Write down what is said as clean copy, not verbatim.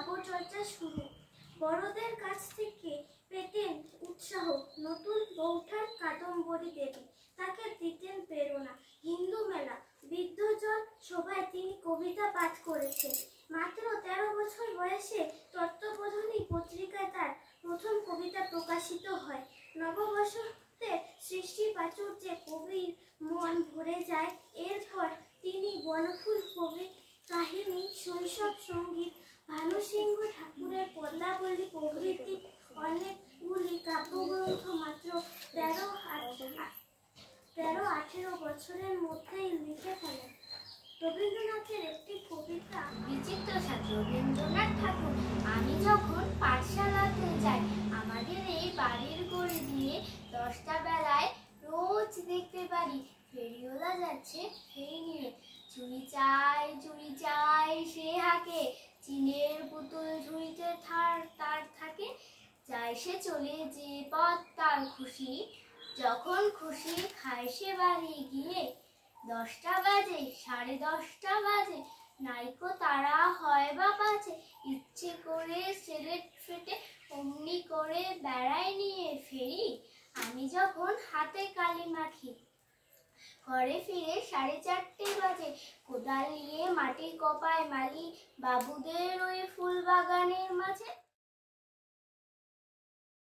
কাব্যচর্চা শুরু। বড়দের কাছ থেকে পেতেন উৎসাহ, নতুন বৌঠান কাদম্বরী দেবী তাকে দিতেন প্রেরণা। হিন্দু মেলা, বৃদ্ধজন সভায় তিনি কবিতা পাঠ করেছেন। মাত্র 13 বছর বয়সে তত্ত্ববোধিনী পত্রিকায় তার প্রথম কবিতা প্রকাশিত হয়। নববসন্তে সৃষ্টি প্রাচুর্যে কবির মন ভরে যায়। এরপর তিনি বনফুল কবি কাহিনী, শৈশব সঙ্গীত, ভানুসিংহ ঠাকুরের পদ্মাবলী প্রভৃতি অনেকগুলি কাব্যগ্রন্থ মাত্র 13-18 বছরের মধ্যেই লিখে ফেলেন। রবীন্দ্রনাথের একটি কবিতা। বিচিত্র ছাত্র রবীন্দ্রনাথ ঠাকুর। আমি যখন পাঠশালাতে যাই, আমাদের এই বাড়ির গড়ি দিয়ে 10টা বেলায় রোজ দেখতে পারি ফেরিওয়ালা যাচ্ছে ফেরি নিয়ে। চুরি চাই সে হাঁকে, চিনের পুতুল ঝুড়িতে তার থাকে। যায় সে চলে যে পথ তার খুশি, যখন খুশি খায় সে বাড়ি গিয়ে। 10টা বাজে, 10:30 বাজে, নাইকো তারা হয় বা পাছে। ইচ্ছে করে সিলেট ফেটে অমনি করে বেড়ায় নিয়ে ফেরি। আমি যখন হাতে কালি মাখি, ঘরে ফিরে 4:30 বাজে। কোদাল নিয়ে মাটি কোপায় মালি, বাবুদের ওই ফুল বাগানের মাঝে।